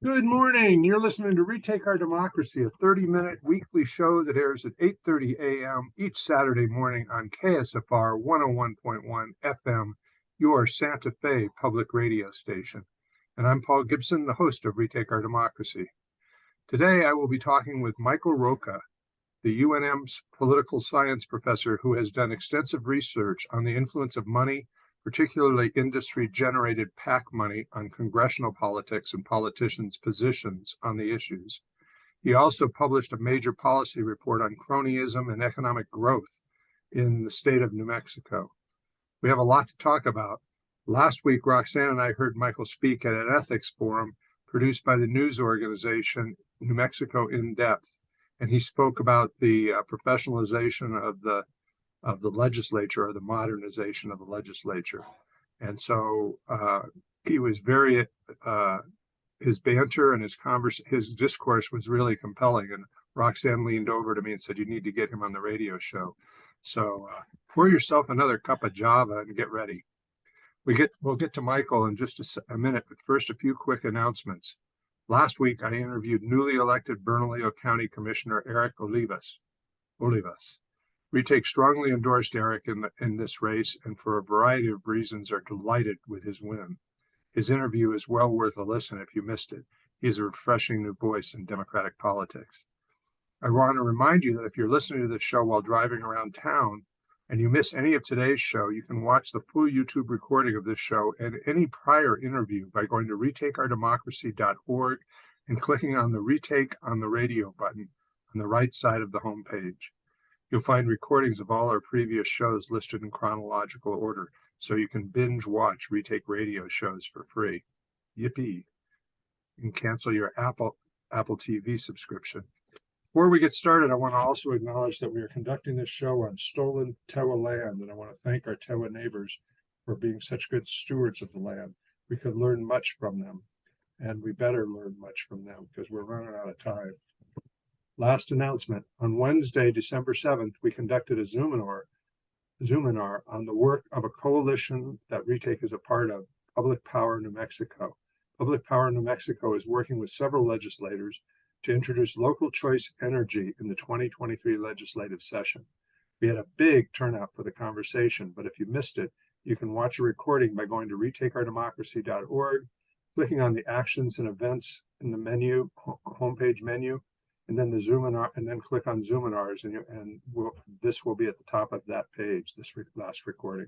Good morning. You're listening to Retake Our Democracy, a 30-minute weekly show that airs at 8:30 a.m. each Saturday morning on KSFR 101.1 FM, your Santa Fe public radio station. And I'm Paul Gibson, the host of Retake Our Democracy. Today, I will be talking with Michael Rocca, the UNM's political science professor who has done extensive research on the influence of money, particularly industry-generated PAC money, on congressional politics and politicians' positions on the issues. He also published a major policy report on cronyism and economic growth in the state of New Mexico. We have a lot to talk about. Last week, Roxanne and I heard Michael speak at an ethics forum produced by the news organization New Mexico In Depth, and he spoke about the professionalization of the legislature, or the modernization of the legislature. And so he was very, his banter and his discourse was really compelling. And Roxanne leaned over to me and said, "You need to get him on the radio show." So pour yourself another cup of Java and get ready. We'll get to Michael in just a minute, but first a few quick announcements. Last week, I interviewed newly elected Bernalillo County Commissioner Eric Olivas. Retake strongly endorsed Eric in this race, and for a variety of reasons are delighted with his win. His interview is well worth a listen if you missed it. He is a refreshing new voice in Democratic politics. I want to remind you that if you're listening to this show while driving around town and you miss any of today's show, you can watch the full YouTube recording of this show and any prior interview by going to retakeourdemocracy.org and clicking on the Retake on the Radio button on the right side of the homepage. You'll find recordings of all our previous shows listed in chronological order, so you can binge watch Retake radio shows for free. Yippee. You can cancel your Apple TV subscription. Before we get started, I want to also acknowledge that we are conducting this show on stolen Tewa land, and I want to thank our Tewa neighbors for being such good stewards of the land. We could learn much from them, and we better learn much from them because we're running out of time. Last announcement. On Wednesday, December 7th, we conducted a Zoominar on the work of a coalition that Retake is a part of, Public Power New Mexico. Public Power New Mexico is working with several legislators to introduce local choice energy in the 2023 legislative session. We had a big turnout for the conversation, but if you missed it, you can watch a recording by going to retakeourdemocracy.org, clicking on the actions and events in the menu, homepage menu, and then the Zoominar, and then click on Zoominars, this will be at the top of that page, this last recording.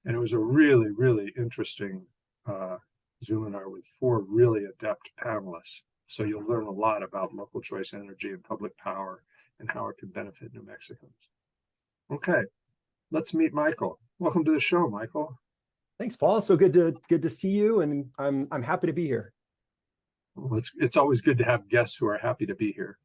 And it was a really, really interesting Zoominar with 4 really adept panelists. So you'll learn a lot about local choice energy and public power and how it can benefit New Mexicans. Okay, let's meet Michael. Welcome to the show, Michael. Thanks, Paul. So good to see you, and I'm happy to be here. Well, it's always good to have guests who are happy to be here.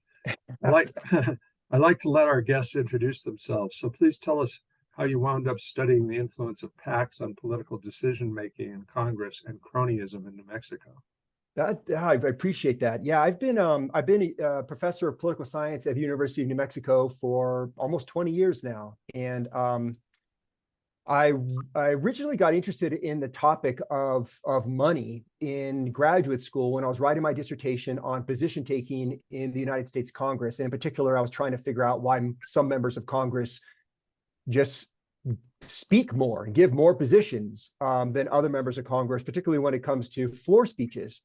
I like to let our guests introduce themselves. So please tell us how you wound up studying the influence of PACs on political decision-making in Congress and cronyism in New Mexico. I appreciate that. Yeah, I've been a professor of political science at the University of New Mexico for almost 20 years now, and I originally got interested in the topic of money in graduate school when I was writing my dissertation on position taking in the United States Congress. And in particular, I was trying to figure out why some members of Congress just speak more and give more positions than other members of Congress, particularly when it comes to floor speeches.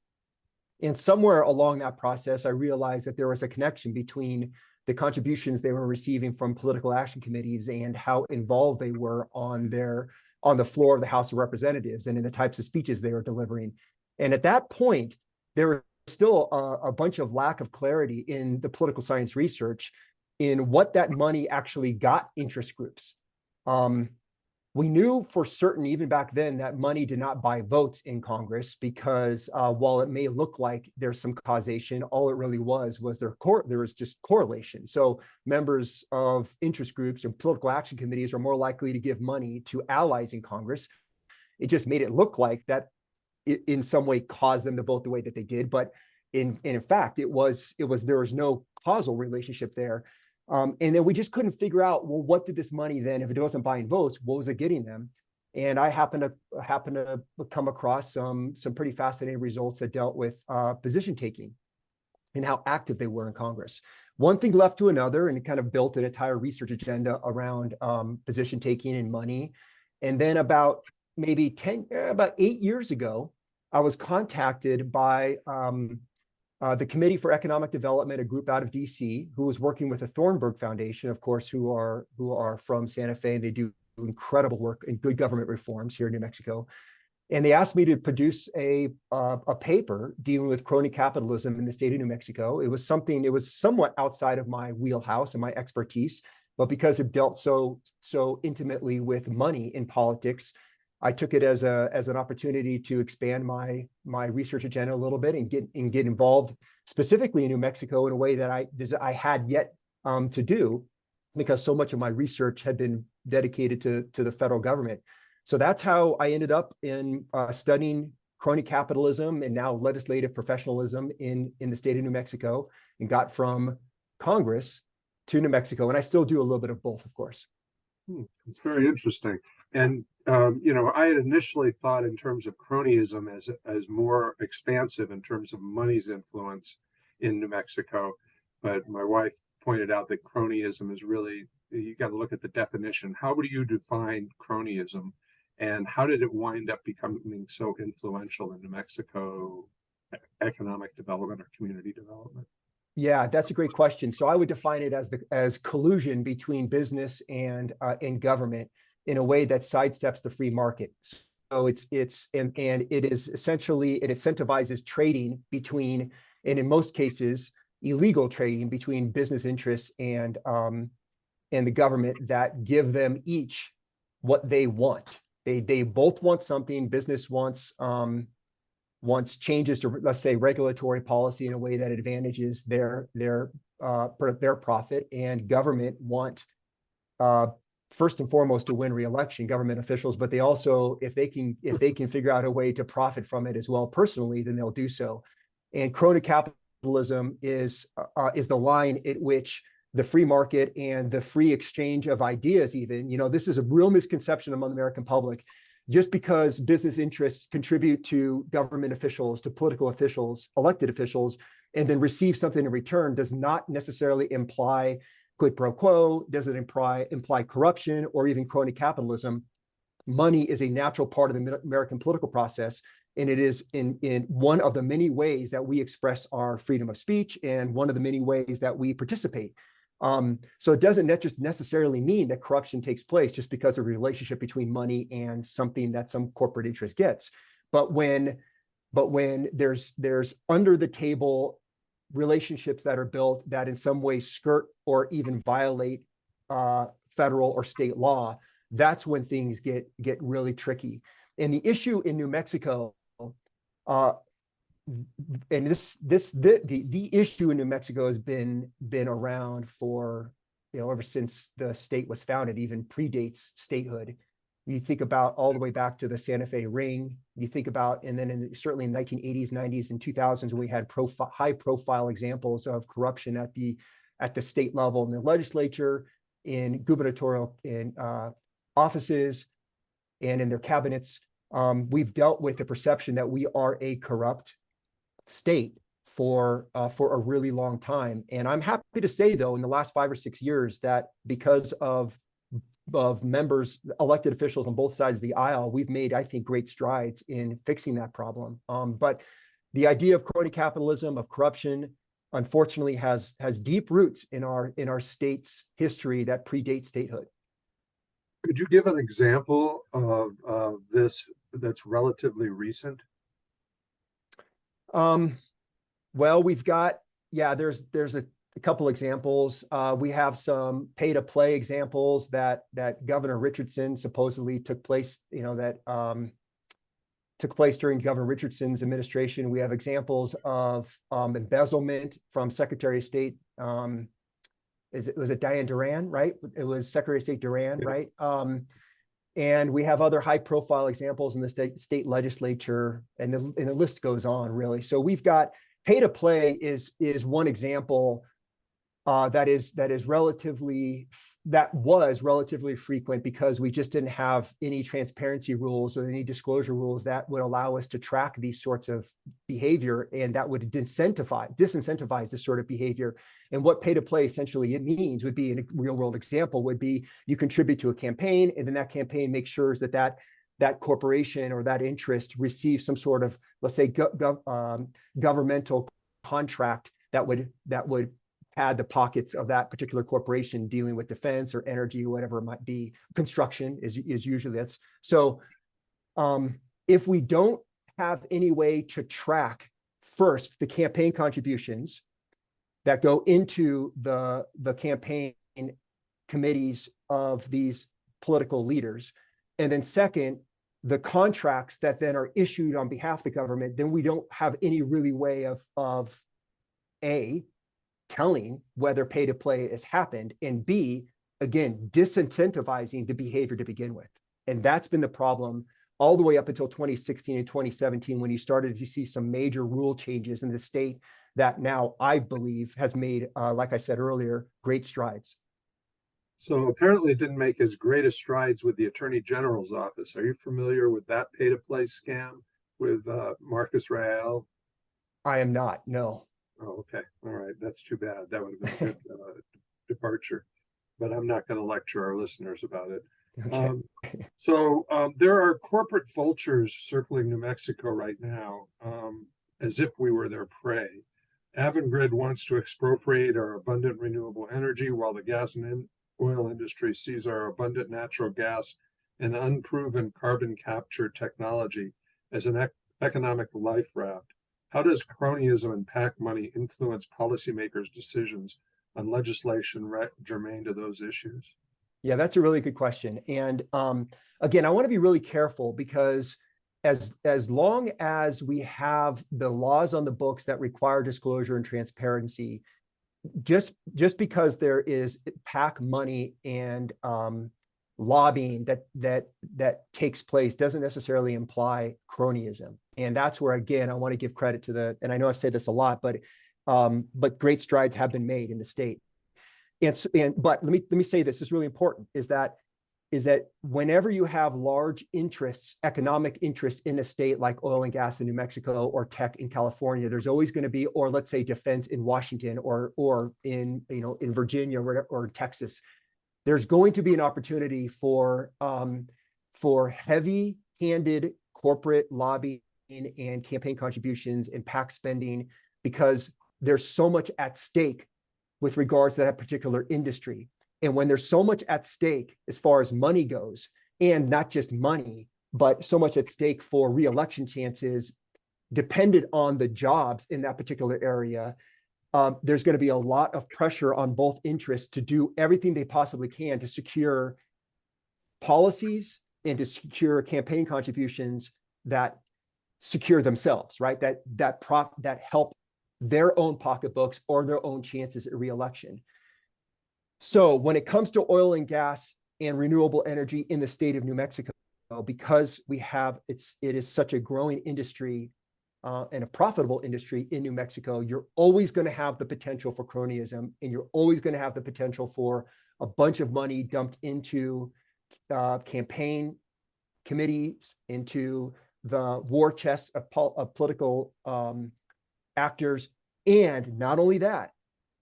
And somewhere along that process, I realized that there was a connection between the contributions they were receiving from political action committees and how involved they were on the floor of the House of Representatives and in the types of speeches they were delivering. And at that point, there was still a bunch of lack of clarity in the political science research in what that money actually got interest groups. We knew for certain, even back then, that money did not buy votes in Congress because while it may look like there's some causation, all it really was there was just correlation. So members of interest groups and political action committees are more likely to give money to allies in Congress. It just made it look like that it in some way caused them to vote the way that they did. But in fact, there was no causal relationship there. And then we just couldn't figure out, well, what did this money then, if it wasn't buying votes, what was it getting them? And I happen to come across some pretty fascinating results that dealt with position taking and how active they were in Congress. One thing led to another, and it kind of built an entire research agenda around position taking and money. And then about 8 years ago, I was contacted by the Committee for Economic Development, a group out of DC, who was working with the Thornburg Foundation, of course, who are from Santa Fe, and they do incredible work in good government reforms here in New Mexico. And they asked me to produce a paper dealing with crony capitalism in the state of New Mexico. It was somewhat outside of my wheelhouse and my expertise, but because it dealt so intimately with money in politics, I took it as an opportunity to expand my research agenda a little bit and get involved specifically in New Mexico in a way that I had yet to do, because so much of my research had been dedicated to the federal government. So that's how I ended up in studying crony capitalism and now legislative professionalism in the state of New Mexico, and got from Congress to New Mexico. And I still do a little bit of both, of course. It's very interesting. And, I had initially thought in terms of cronyism as more expansive in terms of money's influence in New Mexico. But my wife pointed out that cronyism is really, you got to look at the definition. How would you define cronyism? And how did it wind up becoming so influential in New Mexico economic development or community development? Yeah, that's a great question. So I would define it as collusion between business and government in a way that sidesteps the free market. So it is essentially, it incentivizes trading between, and in most cases, illegal trading between business interests and the government that give them each what they want. They both want something. Business wants changes to, let's say, regulatory policy in a way that advantages their profit, and government want first and foremost to win re-election, government officials, but they also, if they can figure out a way to profit from it as well personally, then they'll do so. And crony capitalism is the line at which the free market and the free exchange of ideas, even, this is a real misconception among the American public. Just because business interests contribute to government officials, to political officials, elected officials, and then receive something in return does not necessarily imply quid pro quo, doesn't imply corruption or even crony capitalism. Money is a natural part of the American political process, and it is in one of the many ways that we express our freedom of speech and one of the many ways that we participate. So it doesn't necessarily mean that corruption takes place just because of a relationship between money and something that some corporate interest gets. But when there's under the table relationships that are built that in some way skirt or even violate federal or state law, that's when things get really tricky. And the issue in New Mexico, and the issue in New Mexico has been around for, ever since the state was founded, even predates statehood. You think about all the way back to the Santa Fe Ring. You think about, and then certainly in the 1980s, 90s, and 2000s, we had high profile examples of corruption at the state level, in the legislature, in gubernatorial offices, and in their cabinets. We've dealt with the perception that we are a corrupt state for a really long time. And I'm happy to say, though, in the last 5 or 6 years, that because of members, elected officials on both sides of the aisle, we've made, I think, great strides in fixing that problem. But the idea of crony capitalism, of corruption, unfortunately has deep roots in our state's history that predate statehood. Could you give an example of this that's relatively recent? Well, we've got, there's a couple examples. We have some pay-to-play examples that Governor Richardson supposedly took place during Governor Richardson's administration. We have examples of embezzlement from Secretary of State. Was it Diane Duran, right? It was Secretary of State Duran, yes. Right? And we have other high-profile examples in the state legislature, and the list goes on, really. So we've got pay-to-play is one example that was relatively frequent because we just didn't have any transparency rules or any disclosure rules that would allow us to track these sorts of behavior, and that would disincentivize this sort of behavior. And what pay to play essentially it means would be, in a real world example, would be you contribute to a campaign, and then that campaign makes sure that corporation or that interest receives some sort of, let's say, governmental contract that would pad the pockets of that particular corporation dealing with defense or energy, whatever it might be. Construction is usually that's so. If we don't have any way to track first the campaign contributions that go into the campaign committees of these political leaders, and then second, the contracts that then are issued on behalf of the government, then we don't have any really way of A, telling whether pay to play has happened, and B, again, disincentivizing the behavior to begin with. And that's been the problem all the way up until 2016 and 2017, when you started to see some major rule changes in the state that now I believe has made, like I said earlier, great strides. So apparently it didn't make as great a strides with the Attorney General's office. Are you familiar with that pay to play scam with Marcus Rael? I am not, no. Oh, okay. All right. That's too bad. That would have been a good departure, but I'm not going to lecture our listeners about it. Okay. There are corporate vultures circling New Mexico right now, as if we were their prey. Avangrid wants to expropriate our abundant renewable energy, while the gas and oil industry sees our abundant natural gas and unproven carbon capture technology as an economic life raft. How does cronyism and PAC money influence policymakers' decisions on legislation germane to those issues? Yeah, that's a really good question. And again, I want to be really careful because as long as we have the laws on the books that require disclosure and transparency, just because there is PAC money and lobbying that takes place doesn't necessarily imply cronyism. And that's where, again, I want to give credit to and I know I've said this a lot, but great strides have been made in the state. But let me say this is really important, is that whenever you have large interests, economic interests in a state like oil and gas in New Mexico or tech in California, there's always going to be, or let's say defense in Washington or in Virginia or Texas, there's going to be an opportunity for heavy-handed corporate lobbying and campaign contributions and PAC spending, because there's so much at stake with regards to that particular industry. And when there's so much at stake as far as money goes, and not just money, but so much at stake for re-election chances dependent on the jobs in that particular area, there's going to be a lot of pressure on both interests to do everything they possibly can to secure policies and to secure campaign contributions that secure themselves, right? That help their own pocketbooks or their own chances at re-election. So when it comes to oil and gas and renewable energy in the state of New Mexico, because it is such a growing industry and a profitable industry in New Mexico, you're always going to have the potential for cronyism, and you're always going to have the potential for a bunch of money dumped into campaign committees, into the war chests of political actors. And not only that,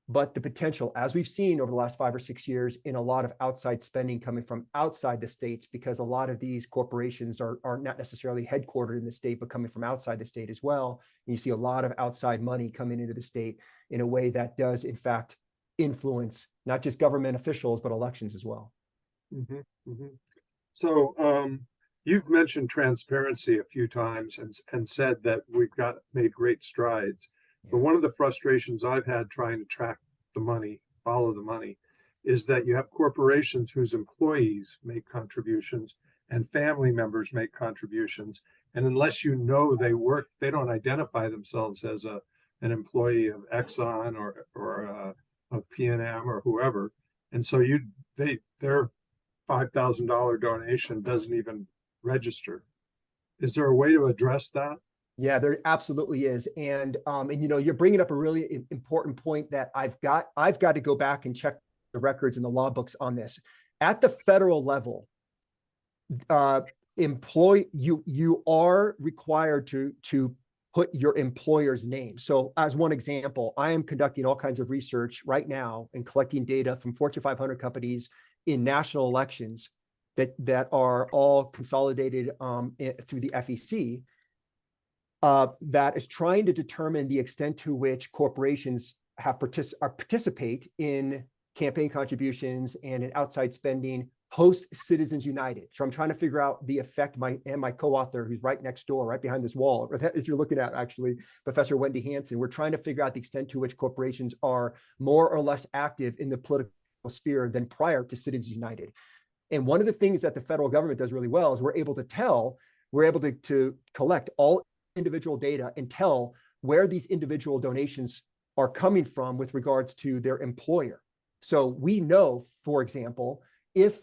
but the potential, as we've seen over the last 5 or 6 years, in a lot of outside spending coming from outside the states, because a lot of these corporations are not necessarily headquartered in the state, but coming from outside the state as well. And you see a lot of outside money coming into the state in a way that does, in fact, influence not just government officials, but elections as well. Mm-hmm, mm-hmm. So you've mentioned transparency a few times and said that we've made great strides. But one of the frustrations I've had trying to track the money, follow the money, is that you have corporations whose employees make contributions and family members make contributions. And unless you know they don't identify themselves as an employee of Exxon or of PNM or whoever. And so their $5,000 donation doesn't even register. Is there a way to address that? Yeah, there absolutely is. And you know, you're bringing up a really important point that I've got to go back and check the records and the law books on this. At the federal level, uh, you are required to put your employer's name. So as one example, I am conducting all kinds of research right now and collecting data from Fortune 500 companies in national elections that are all consolidated through the FEC, that is trying to determine the extent to which corporations participate in campaign contributions and in outside spending post Citizens United. So I'm trying to figure out the effect. My co-author, who's right next door, right behind this wall, that you're looking at, actually, Professor Wendy Hansen, we're trying to figure out the extent to which corporations are more or less active in the political sphere than prior to Citizens United. And one of the things that the federal government does really well is we're able to collect all individual data and tell where these individual donations are coming from with regards to their employer. So we know, for example, if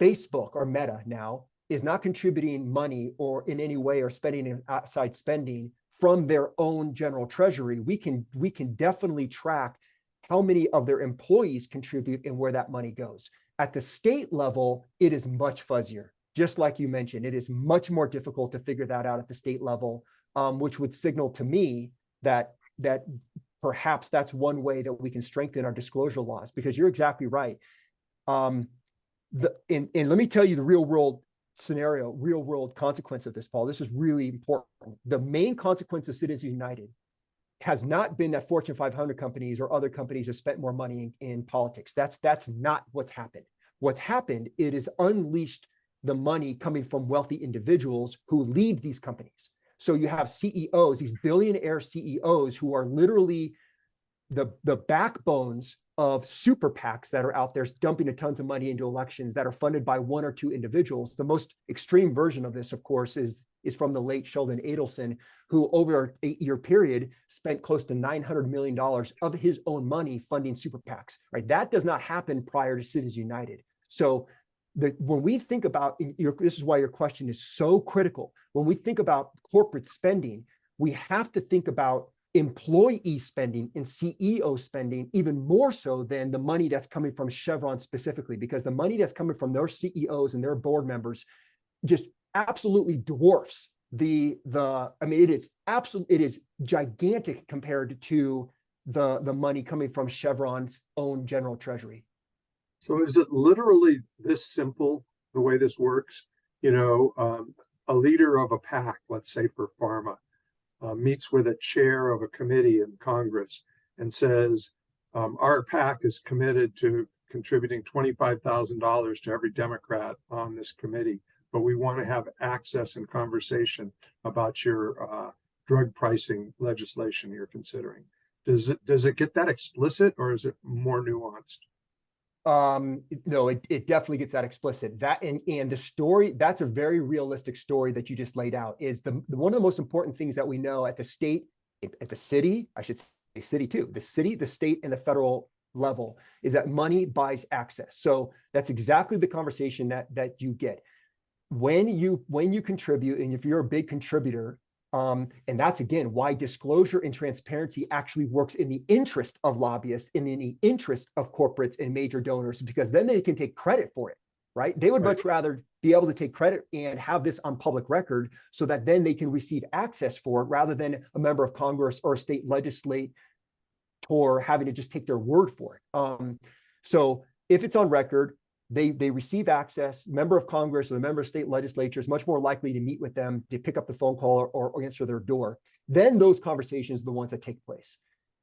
Facebook or Meta now is not contributing money or in any way or spending in outside spending from their own general treasury, we can definitely track how many of their employees contribute and where that money goes. At the state level, it is much fuzzier. Just like you mentioned, it is much more difficult to figure that out at the state level, which would signal to me that perhaps that's one way that we can strengthen our disclosure laws, because you're exactly right. And let me tell you the real world scenario, real world consequence of this, Paul. This is really important. The main consequence of Citizens United has not been that Fortune 500 companies or other companies have spent more money in politics. That's not what's happened. What's happened, it has unleashed the money coming from wealthy individuals who lead these companies. So you have CEOs, these billionaire CEOs who are literally the backbones of super PACs that are out there dumping tons of money into elections that are funded by one or two individuals. The most extreme version of this, of course, is from the late Sheldon Adelson, who over an 8-year period spent close to $900 million of his own money funding super PACs, right? That does not happen prior to Citizens United. So when we think about, this is why your question is so critical. When we think about corporate spending, we have to think about employee spending and CEO spending even more so than the money that's coming from Chevron specifically, because the money that's coming from their CEOs and their board members just absolutely dwarfs it is gigantic compared to the money coming from Chevron's own general treasury. So is it literally this simple, the way this works? A leader of a PAC, let's say for pharma, meets with a chair of a committee in Congress and says, our PAC is committed to contributing $25,000 to every Democrat on this committee, but we want to have access and conversation about your drug pricing legislation you're considering. Does it get that explicit, or is it more nuanced? No, it definitely gets that explicit. That and the story, that's a very realistic story that you just laid out. Is one of the most important things that we know at the state, at the city, I should say city too, the city, the state, and the federal level, is that money buys access. So that's exactly the conversation that you get when you contribute, and if you're a big contributor. And that's, again, why disclosure and transparency actually works in the interest of lobbyists and in the interest of corporates and major donors, because then they can take credit for it, right? They would much rather be able to take credit and have this on public record so that then they can receive access for it, rather than a member of Congress or a state legislator having to just take their word for it. So if it's on record, they receive access. Member of Congress or the member of state legislature is much more likely to meet with them, to pick up the phone call or answer their door. Then those conversations are the ones that take place.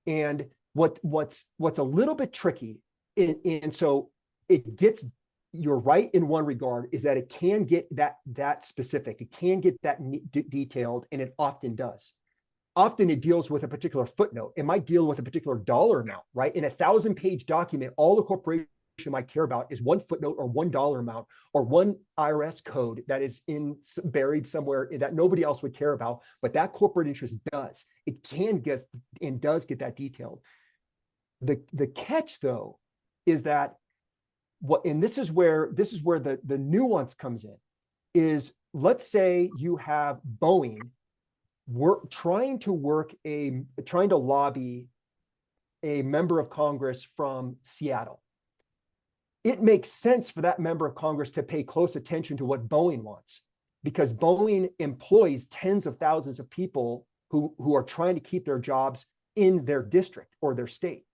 And what's a little bit tricky, and so it gets, you're right in one regard, is that it can get that specific. It can get that detailed, and it often does. Often it deals with a particular footnote. It might deal with a particular dollar amount, right? In a 1,000-page document, all the corporation might care about is one footnote or $1 amount or one IRS code that is buried somewhere that nobody else would care about, but that corporate interest does. It can get and does get that detailed. The catch, though, is that this is where the nuance comes in, is let's say you have Boeing trying to lobby a member of Congress from Seattle. It makes sense for that member of Congress to pay close attention to what Boeing wants, because Boeing employs tens of thousands of people who are trying to keep their jobs in their district or their state.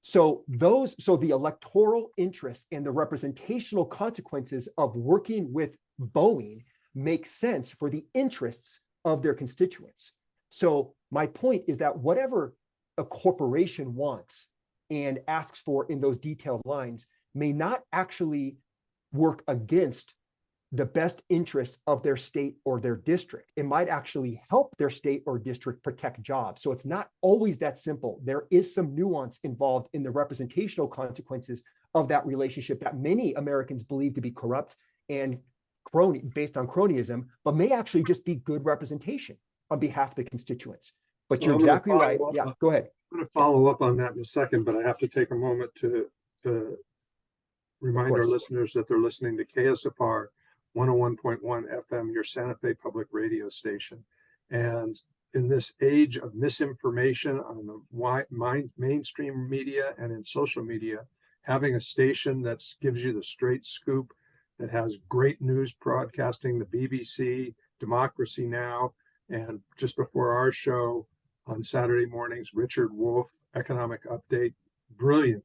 So the electoral interests and the representational consequences of working with Boeing make sense for the interests of their constituents. So my point is that whatever a corporation wants and asks for in those detailed lines may not actually work against the best interests of their state or their district. It might actually help their state or district protect jobs. So it's not always that simple. There is some nuance involved in the representational consequences of that relationship that many Americans believe to be corrupt and based on cronyism, but may actually just be good representation on behalf of the constituents. But you're exactly right. Yeah, go ahead. I'm going to follow up on that in a second, but I have to take a moment to remind our listeners that they're listening to KSFR 101.1 FM, your Santa Fe public radio station. And in this age of misinformation on the mainstream media and in social media, having a station that gives you the straight scoop, that has great news broadcasting, the BBC, Democracy Now!, and just before our show on Saturday mornings, Richard Wolf, Economic Update, brilliant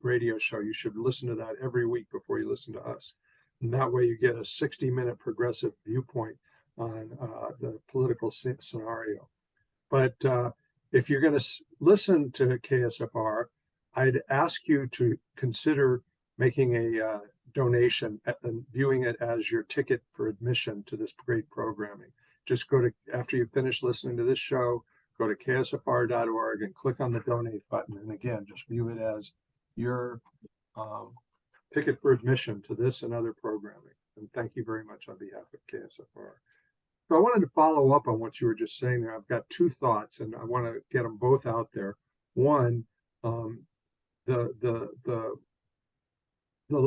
radio show. You should listen to that every week before you listen to us. And that way you get a 60-minute progressive viewpoint on the political scenario. But if you're going to listen to KSFR, I'd ask you to consider making a donation and viewing it as your ticket for admission to this great programming. Just after you finish listening to this show, go to ksfr.org and click on the donate button. And again, just view it as your ticket for admission to this and other programming. And thank you very much on behalf of KSFR. So I wanted to follow up on what you were just saying there. I've got two thoughts, and I want to get them both out there. One, a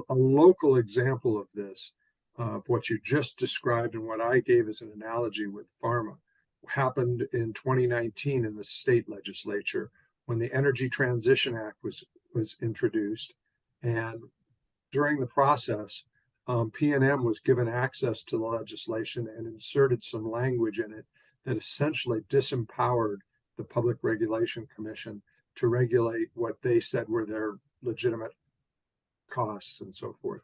local example of this, of what you just described and what I gave as an analogy with pharma, happened in 2019 in the state legislature when the Energy Transition Act was introduced. And during the process, PNM was given access to the legislation and inserted some language in it that essentially disempowered the Public Regulation Commission to regulate what they said were their legitimate costs and so forth.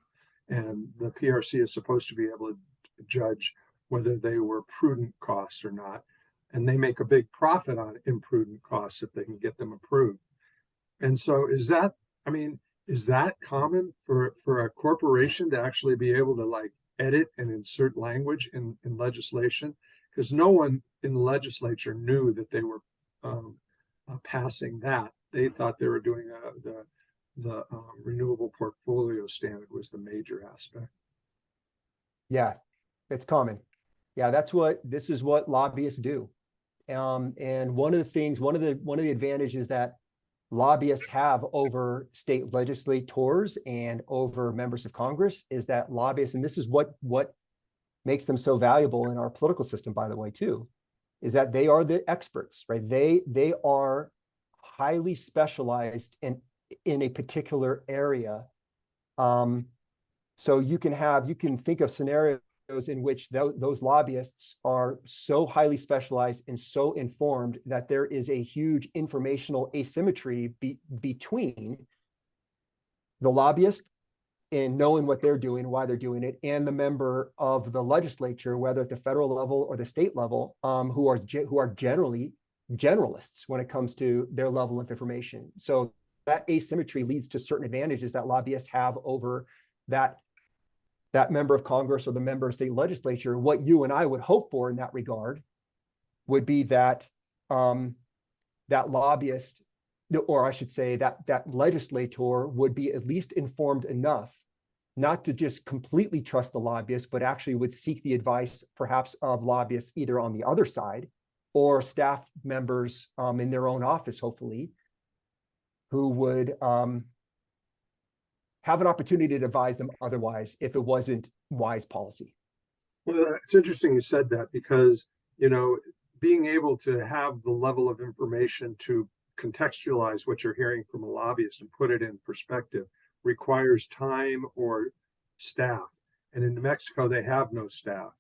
And the PRC is supposed to be able to judge whether they were prudent costs or not. And they make a big profit on imprudent costs if they can get them approved. And so is that common for a corporation to actually be able to like edit and insert language in legislation? Because no one in the legislature knew that they were passing that. They thought they were doing the renewable portfolio standard was the major aspect. Yeah, it's common. Yeah, this is what lobbyists do. And one of the advantages that lobbyists have over state legislators and over members of Congress is that lobbyists, and this is what makes them so valuable in our political system, by the way, too, is that they are the experts, right? They are highly specialized in a particular area. So you can think of scenarios in which those lobbyists are so highly specialized and so informed that there is a huge informational asymmetry between the lobbyist in knowing what they're doing, why they're doing it, and the member of the legislature, whether at the federal level or the state level, who are generally generalists when it comes to their level of information. So that asymmetry leads to certain advantages that lobbyists have over that member of Congress or the member of state legislature. What you and I would hope for in that regard would be that that lobbyist, or I should say that legislator would be at least informed enough not to just completely trust the lobbyist, but actually would seek the advice perhaps of lobbyists either on the other side or staff members in their own office, hopefully, who would have an opportunity to advise them otherwise if it wasn't wise policy. Well, it's interesting you said that because, being able to have the level of information to contextualize what you're hearing from a lobbyist and put it in perspective requires time or staff. And in New Mexico, they have no staff.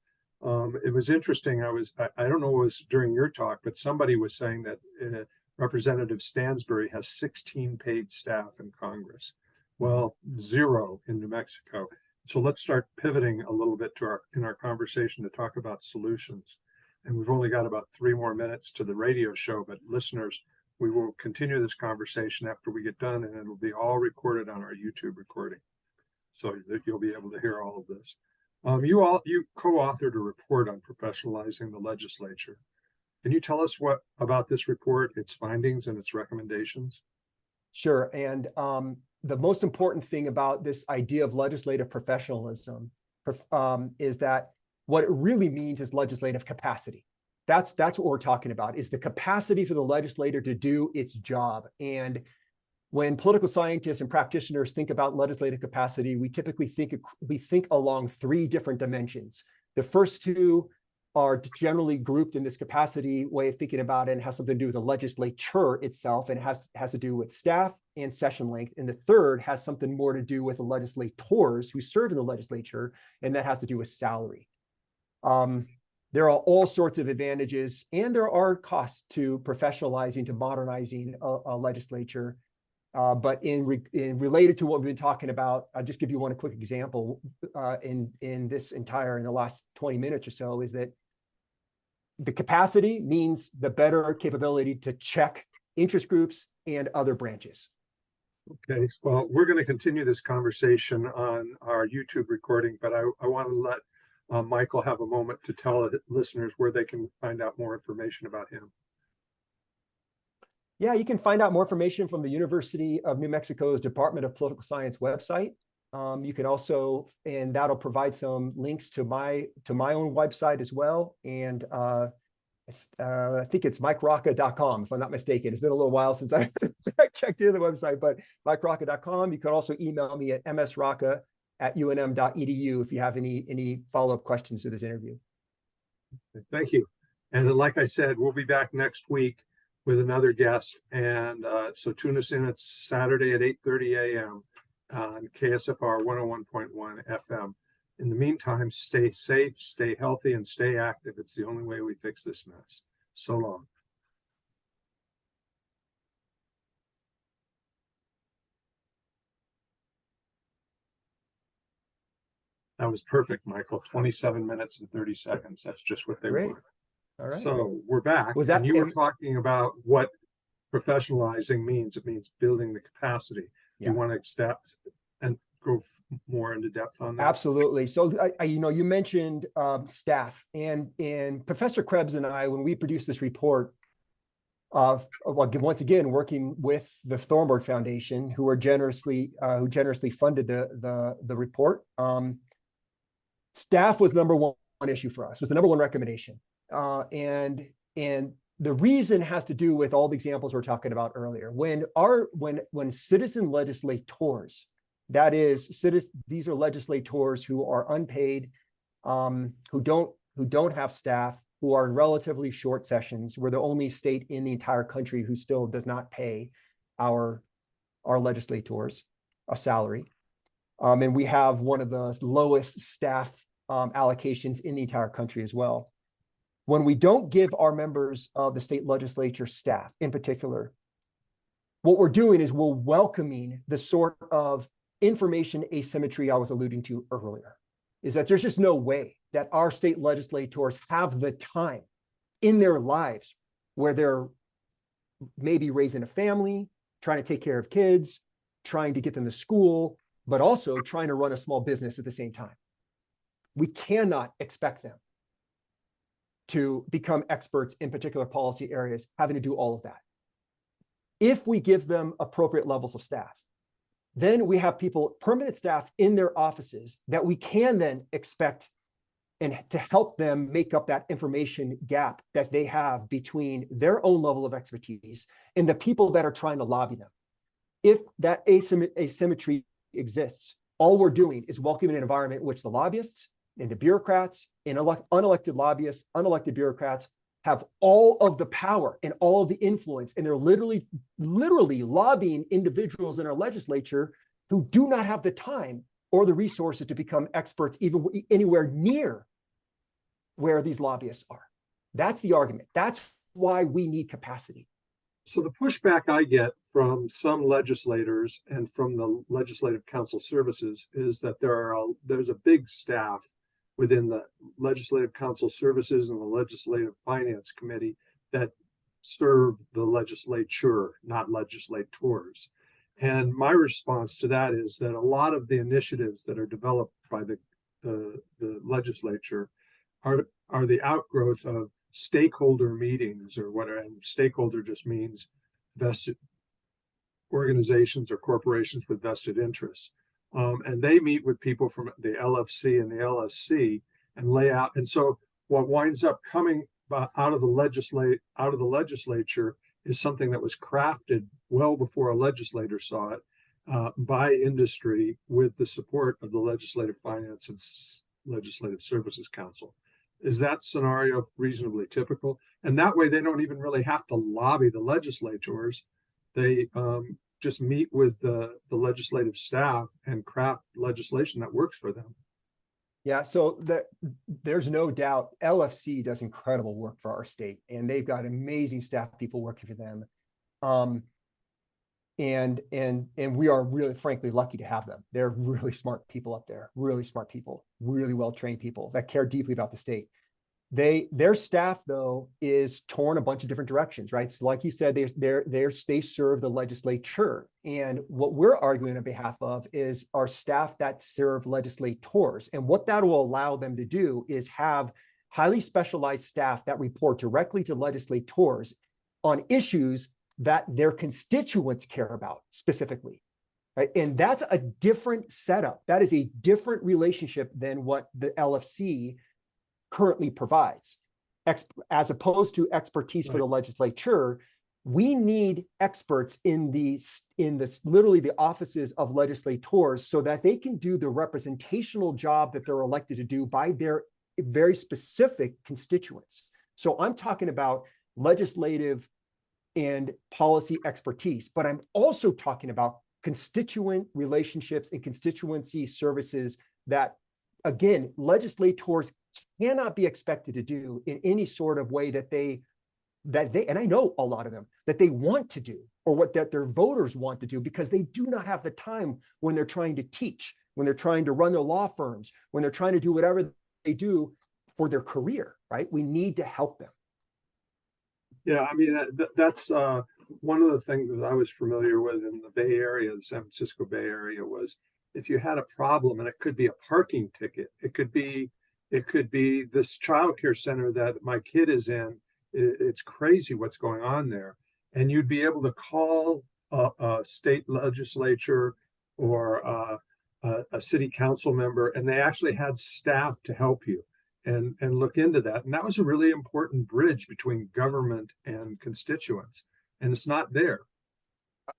It was interesting. I don't know if it was during your talk, but somebody was saying that Representative Stansbury has 16 paid staff in Congress. Well, 0 in New Mexico. So let's start pivoting a little bit in our conversation to talk about solutions. And we've only got about 3 more minutes to the radio show, but listeners, we will continue this conversation after we get done, and it'll be all recorded on our YouTube recording, so that you'll be able to hear all of this. You co-authored a report on professionalizing the legislature. Can you tell us what about this report, its findings, and its recommendations? Sure. And the most important thing about this idea of legislative professionalism is that what it really means is legislative capacity. That's what we're talking about, is the capacity for the legislator to do its job. And when political scientists and practitioners think about legislative capacity, we typically think along 3 different dimensions. The first 2 are generally grouped in this capacity way of thinking about it, and has something to do with the legislature itself, and has to do with staff and session length. And the third has something more to do with the legislators who serve in the legislature, and that has to do with salary. There are all sorts of advantages, and there are costs to professionalizing, to modernizing a legislature. But related to what we've been talking about, I'll just give you one quick example in the last 20 minutes or so, is that the capacity means the better capability to check interest groups and other branches. Okay, well, we're going to continue this conversation on our YouTube recording, but I want to let Michael have a moment to tell listeners where they can find out more information about him. Yeah, you can find out more information from the University of New Mexico's Department of Political Science website. You can also, and that'll provide some links to my own website as well. And I think it's MikeRocca.com, if I'm not mistaken. It's been a little while since I checked in the website, but MikeRocca.com. You can also email me at msrocca@unm.edu if you have any follow-up questions to this interview. Thank you. And like I said, we'll be back next week with another guest. And so tune us in. It's Saturday at 8:30 a.m. on KSFR 101.1 FM. In the meantime, stay safe, stay healthy, and stay active. It's the only way we fix this mess. So long. That was perfect, Michael. 27 minutes and 30 seconds. That's just what they want. All right. So we're back. And you were talking about what professionalizing means. It means building the capacity. Yeah. You want to accept and go more into depth on that? Absolutely. So you mentioned staff, and Professor Krebs and I, when we produced this report, once again working with the Thornburg Foundation, who generously funded the report. Staff was number one issue for us. Was the number one recommendation, and the reason has to do with all the examples we're talking about earlier. When citizen legislators, that is, these are legislators who are unpaid, who don't have staff, who are in relatively short sessions. We're the only state in the entire country who still does not pay our legislators a salary. And we have one of the lowest staff allocations in the entire country as well. When we don't give our members of the state legislature staff in particular, what we're doing is we're welcoming the sort of information asymmetry I was alluding to earlier, is that there's just no way that our state legislators have the time in their lives where they're maybe raising a family, trying to take care of kids, trying to get them to school, but also trying to run a small business at the same time. We cannot expect them to become experts in particular policy areas, having to do all of that. If we give them appropriate levels of staff, then we have people, permanent staff in their offices that we can then expect and to help them make up that information gap that they have between their own level of expertise and the people that are trying to lobby them. If that asymmetry exists, all we're doing is welcoming an environment in which the lobbyists and the bureaucrats and unelected lobbyists, unelected bureaucrats have all of the power and all of the influence, and they're literally lobbying individuals in our legislature who do not have the time or the resources to become experts even anywhere near where these lobbyists are. That's the argument. That's why we need capacity. So the pushback I get from some legislators and from the Legislative Council Services is that there's a big staff within the Legislative Council Services and the Legislative Finance Committee that serve the legislature, not legislators. And my response to that is that a lot of the initiatives that are developed by the legislature are the outgrowth of stakeholder meetings or whatever. And stakeholder just means vested organizations or corporations with vested interests. And they meet with people from the LFC and the LSC and lay out. And so what winds up coming out of the legislature is something that was crafted well before a legislator saw it by industry with the support of the Legislative Finance and Legislative Services Council. Is that scenario reasonably typical? And that way they don't even really have to lobby the legislators. They just meet with the legislative staff and craft legislation that works for them. Yeah, so there's no doubt LFC does incredible work for our state, and they've got amazing staff people working for them. And we are really, frankly, lucky to have them. They're really smart people up there, really smart people, really well-trained people that care deeply about the state. Their staff, though, is torn a bunch of different directions, right? So like you said, they serve the legislature. And what we're arguing on behalf of is our staff that serve legislators. And what that will allow them to do is have highly specialized staff that report directly to legislators on issues that their constituents care about specifically, right? And that's a different setup. That is a different relationship than what the LFC currently provides. As opposed to expertise for the legislature, we need experts in literally the offices of legislators so that they can do the representational job that they're elected to do by their very specific constituents. So I'm talking about legislative and policy expertise, but I'm also talking about constituent relationships and constituency services that, again, legislators cannot be expected to do in any sort of way that they, and I know a lot of them, that they want to do, or that their voters want to do, because they do not have the time when they're trying to teach, when they're trying to run their law firms, when they're trying to do whatever they do for their career, right? We need to help them. Yeah, I mean, that's one of the things that I was familiar with in the Bay Area, the San Francisco Bay Area, was if you had a problem, and it could be a parking ticket, it could be this childcare center that my kid is in. It's crazy what's going on there, and you'd be able to call a state legislature or a city council member, and they actually had staff to help you and look into that. And that was a really important bridge between government and constituents, and it's not there.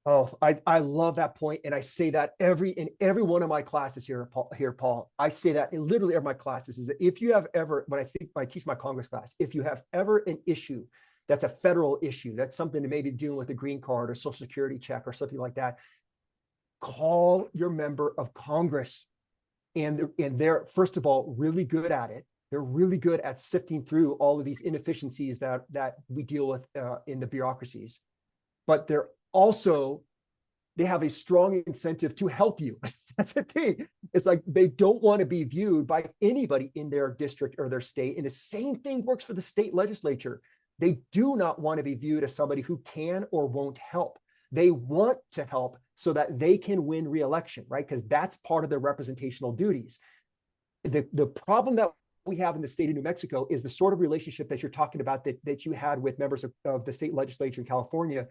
Oh, I love that point, and I say that in every one of my classes here, Paul. I say that in literally every my classes is that if you have ever, when I teach my Congress class, if you have ever an issue that's a federal issue, that's something to maybe dealing with a green card or Social Security check or something like that, call your member of Congress, and they're, first of all, really good at it. They're really good at sifting through all of these inefficiencies that we deal with in the bureaucracies, but they have a strong incentive to help you. That's the thing. It's like they don't want to be viewed by anybody in their district or their state. And the same thing works for the state legislature. They do not want to be viewed as somebody who can or won't help. They want to help so that they can win re-election, right? Because that's part of their representational duties. The problem that we have in the state of New Mexico is the sort of relationship that you're talking about that you had with members of the state legislature in California.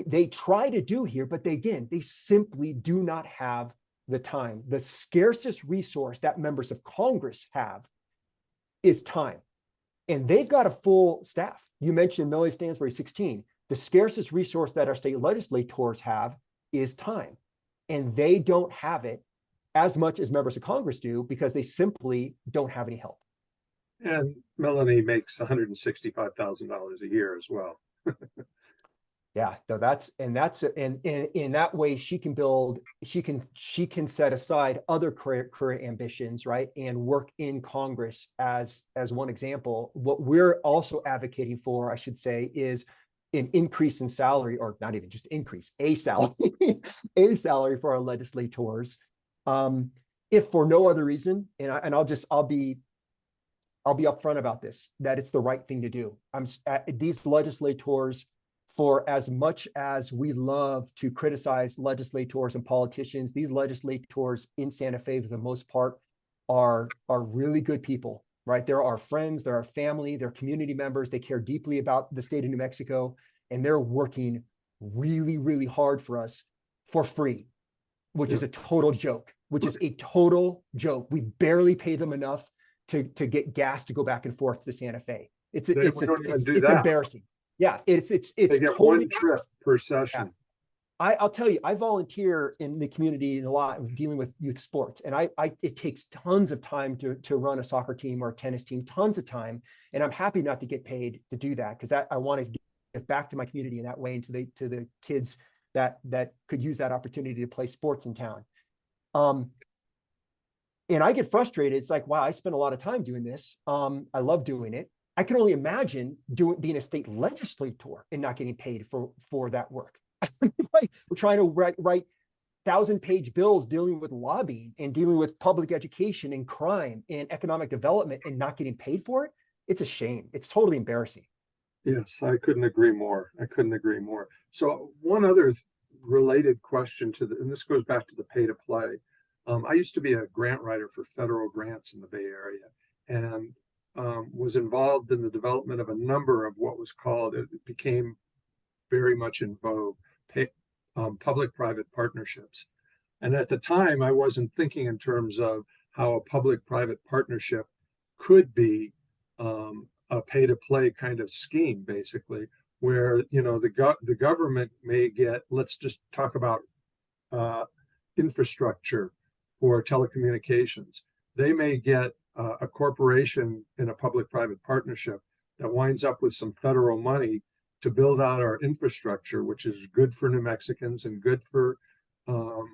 They try to do here, but they simply do not have the time. The scarcest resource that members of Congress have is time. And they've got a full staff. You mentioned Melanie Stansbury, 16. The scarcest resource that our state legislators have is time. And they don't have it as much as members of Congress do because they simply don't have any help. And Melanie makes $165,000 a year as well. Yeah, no, that's and in that way she can build, she can set aside other career ambitions, right? And work in Congress as one example. What we're also advocating for, I should say, is an increase in salary, or not even just increase, a salary, a salary for our legislators. If for no other reason, and I'll be upfront about this, that it's the right thing to do. These legislators, for as much as we love to criticize legislators and politicians, these legislators in Santa Fe, for the most part, are really good people, right? They're our friends, they're our family, they're community members. They care deeply about the state of New Mexico, and they're working really, really hard for us for free, which Yeah. is a total joke, which is a total joke. We barely pay them enough to get gas to go back and forth to Santa Fe. We don't even do It's that. embarrassing. Yeah, They it's get totally one trip embarrassing. per Yeah. session. I'll tell you, I volunteer in the community a lot dealing with youth sports, and it takes tons of time to run a soccer team or a tennis team, tons of time, and I'm happy not to get paid to do that, because I want to give back to my community in that way, and to the kids that could use that opportunity to play sports in town. And I get frustrated. It's like, wow, I spend a lot of time doing this. I love doing it. I can only imagine being a state legislator and not getting paid for that work. Like, we're trying to write 1,000-page bills dealing with lobbying and dealing with public education and crime and economic development and not getting paid for it. It's a shame. It's totally embarrassing. Yes, I couldn't agree more. I couldn't agree more. So one other related question and this goes back to the pay to play. I used to be a grant writer for federal grants in the Bay Area, and was involved in the development of a number of what was called, it became very much in vogue, public-private partnerships. And at the time, I wasn't thinking in terms of how a public-private partnership could be a pay-to-play kind of scheme, basically, where the government may get. Let's just talk about uh, infrastructure for telecommunications. They may get a corporation in a public-private partnership that winds up with some federal money to build out our infrastructure, which is good for New Mexicans and um,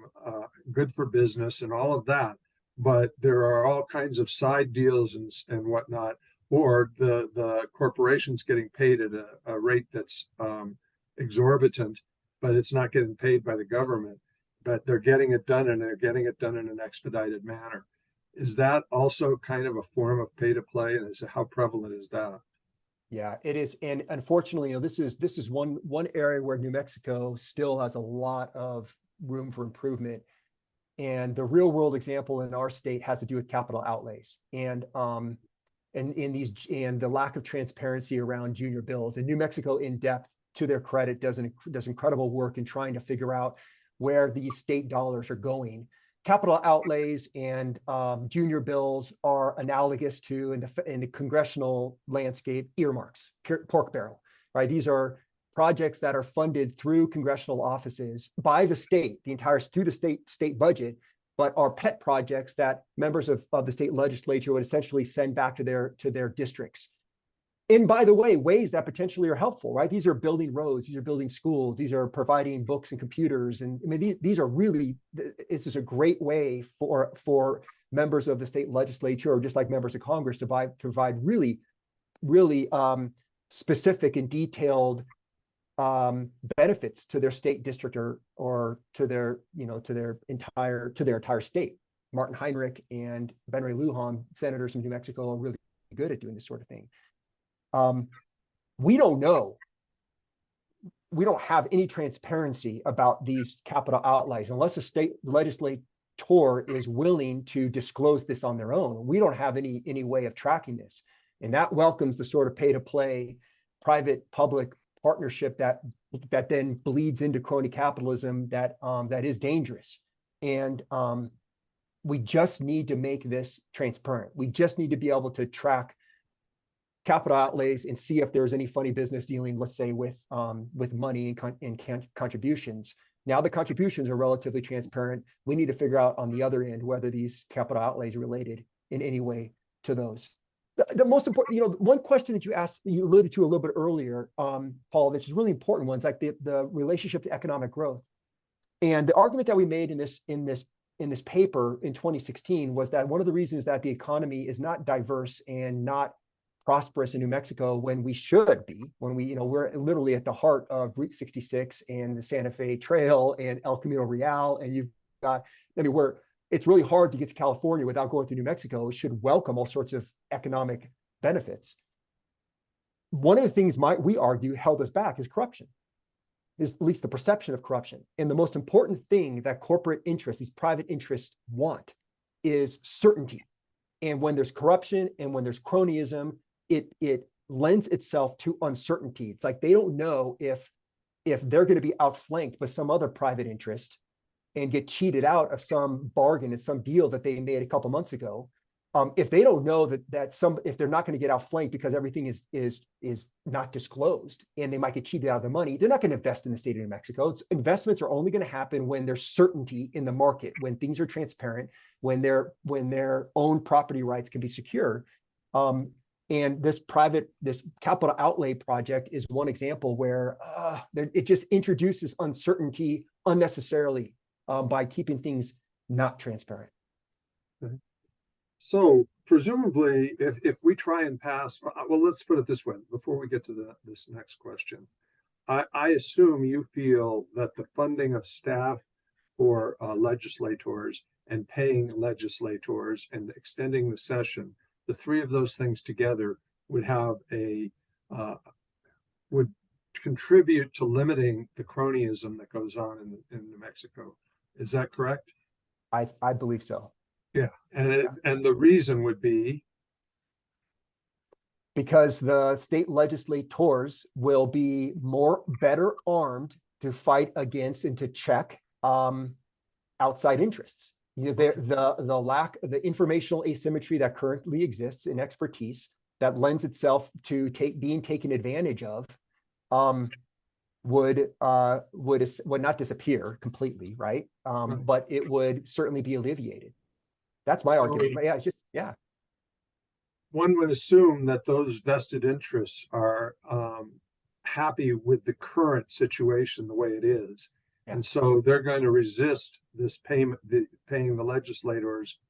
good for business and all of that. But there are all kinds of side deals and whatnot, or the corporation's getting paid at a rate that's exorbitant, but it's not getting paid by the government. But they're getting it done, and they're getting it done in an expedited manner. Is that also kind of a form of pay to play? And how prevalent is that? Yeah, it is. And unfortunately, this is one area where New Mexico still has a lot of room for improvement. And the real world example in our state has to do with capital outlays and the lack of transparency around junior bills. And New Mexico, in depth, to their credit, does incredible work in trying to figure out where these state dollars are going. Capital outlays and junior bills are analogous to, in the congressional landscape, earmarks, pork barrel, right? These are projects that are funded through congressional offices by the state, through the state budget, but are pet projects that members of the state legislature would essentially send back to their districts. And by the way, ways that potentially are helpful, right? These are building roads, these are building schools, these are providing books and computers. And I mean, these are really, this is a great way for members of the state legislature, or just like members of Congress, to provide really, really specific and detailed benefits to their state district, or to their entire state. Martin Heinrich and Ben Ray Lujan, senators from New Mexico, are really good at doing this sort of thing. We don't know. We don't have any transparency about these capital outlays unless a state legislator is willing to disclose this on their own. We don't have any way of tracking this, and that welcomes the sort of pay-to-play, private-public partnership that then bleeds into crony capitalism that is dangerous. And we just need to make this transparent. We just need to be able to track capital outlays and see if there's any funny business dealing, let's say, with money and contributions. Now the contributions are relatively transparent. We need to figure out on the other end whether these capital outlays are related in any way to those. The most important, one question that you asked, you alluded to a little bit earlier, Paul, which is really important ones, like the relationship to economic growth. And the argument that we made in this paper in 2016 was that one of the reasons that the economy is not diverse and not prosperous in New Mexico when we should be, when we're literally at the heart of Route 66 and the Santa Fe Trail and El Camino Real, and you've got, it's really hard to get to California without going through New Mexico. It should welcome all sorts of economic benefits. One of the things we argue held us back is corruption, is at least the perception of corruption. And the most important thing that corporate interests, these private interests, want is certainty. And when there's corruption and when there's cronyism, it lends itself to uncertainty. It's like they don't know if they're going to be outflanked by some other private interest and get cheated out of some bargain and some deal that they made a couple months ago. If they don't know if they're not going to get outflanked because everything is not disclosed and they might get cheated out of the money, they're not going to invest in the state of New Mexico. Investments are only going to happen when there's certainty in the market, when things are transparent, when their own property rights can be secured. And this capital outlay project is one example where it just introduces uncertainty unnecessarily by keeping things not transparent. Okay. So presumably, if we try and pass, well, let's put it this way, before we get to this next question, I assume you feel that the funding of staff for legislators and paying legislators and extending the session, the three of those things together would have would contribute to limiting the cronyism that goes on in New Mexico. Is that correct? I believe so. Yeah, and the reason would be because the state legislators will be better armed to fight against and to check outside interests. The informational asymmetry that currently exists in expertise that lends itself to being taken advantage of would not disappear completely, right? Right. But it would certainly be alleviated. That's my argument. But yeah, one would assume that those vested interests are happy with the current situation the way it is. Yeah. And so they're going to resist this paying the legislators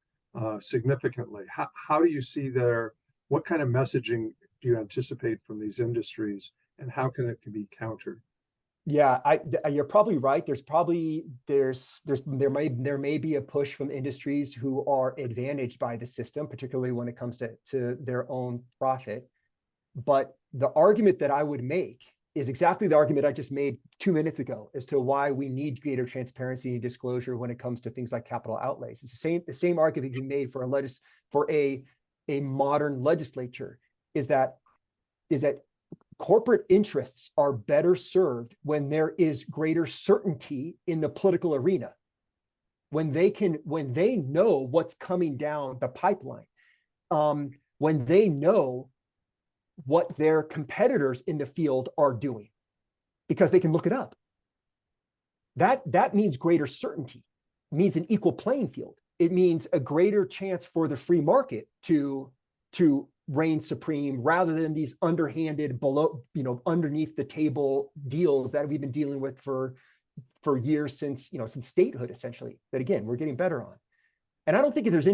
significantly. How do you see what kind of messaging do you anticipate from these industries, and how can it be countered? Yeah, you're probably right. There may be a push from industries who are advantaged by the system, particularly when it comes to their own profit. But the argument that I would make is exactly the argument I just made 2 minutes ago as to why we need greater transparency and disclosure when it comes to things like capital outlays. It's the same argument you made for a modern legislature is that corporate interests are better served when there is greater certainty in the political arena, when they know what's coming down the pipeline, when they know what their competitors in the field are doing, because they can look it up. That means greater certainty, means an equal playing field. It means a greater chance for the free market to reign supreme rather than these underhanded underneath the table deals that we've been dealing with for years since statehood, essentially, that again we're getting better on. And I don't think there's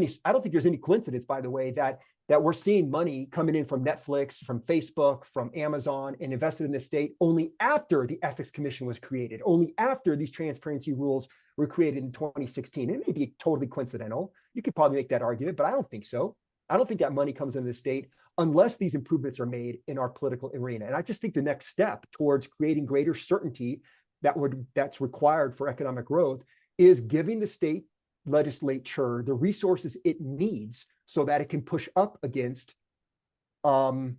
any coincidence, by the way, that we're seeing money coming in from Netflix, from Facebook, from Amazon, and invested in this state only after the Ethics Commission was created, only after these transparency rules were created in 2016. It may be totally coincidental. You could probably make that argument, but I don't think so. I don't think that money comes into the state unless these improvements are made in our political arena. And I just think the next step towards creating greater certainty that's required for economic growth is giving the state legislature the resources it needs so that it can push up against those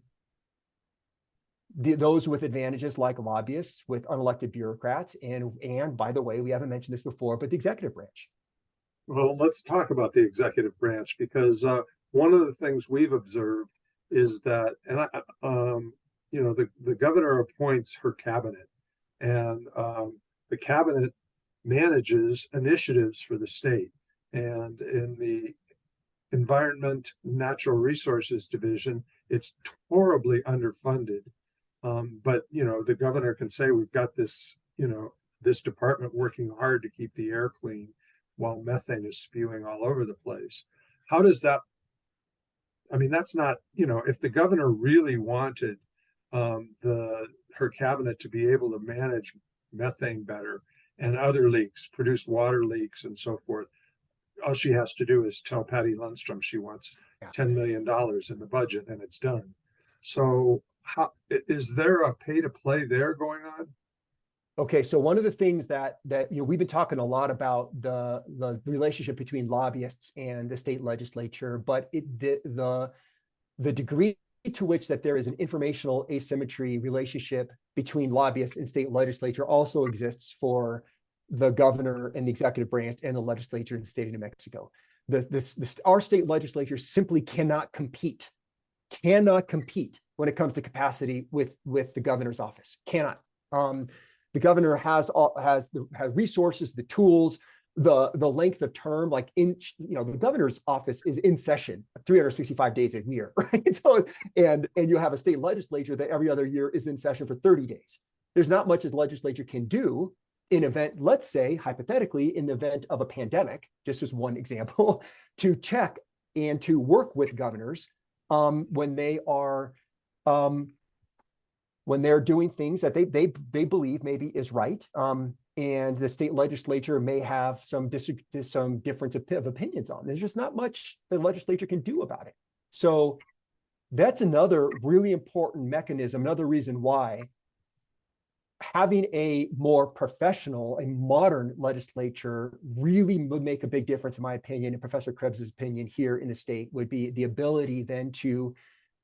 with advantages like lobbyists, with unelected bureaucrats, and by the way, we haven't mentioned this before, but the executive branch. Well, let's talk about the executive branch, because one of the things we've observed is that, and the governor appoints her cabinet, and the cabinet manages initiatives for the state. And in the Environment Natural Resources Division. It's horribly underfunded. But the governor can say we've got this, this department working hard to keep the air clean while methane is spewing all over the place. How does that, I mean, that's not, if the governor really wanted her cabinet to be able to manage methane better and other leaks, produced water leaks and so forth, all she has to do is tell Patty Lundstrom she wants $10 million in the budget and it's done. So how is there a pay to play there going on? Okay, so one of the things that we've been talking a lot about the relationship between lobbyists and the state legislature, but the degree to which that there is an informational asymmetry relationship between lobbyists and state legislature also exists for the governor and the executive branch and the legislature in the state of New Mexico. Our state legislature simply cannot compete when it comes to capacity with the governor's office. Cannot. The governor has resources, the tools, the length of term, like the governor's office is in session 365 days a year, right? So, and you have a state legislature that every other year is in session for 30 days. There's not much as legislature can do in event, let's say, hypothetically, in the event of a pandemic, just as one example, to check and to work with governors when they're doing things that they believe maybe is right. And the state legislature may have some difference of opinions on. There's just not much the legislature can do about it. So that's another really important mechanism, another reason why having a more professional and modern legislature really would make a big difference, in my opinion, and Professor Krebs' opinion here in the state would be the ability then to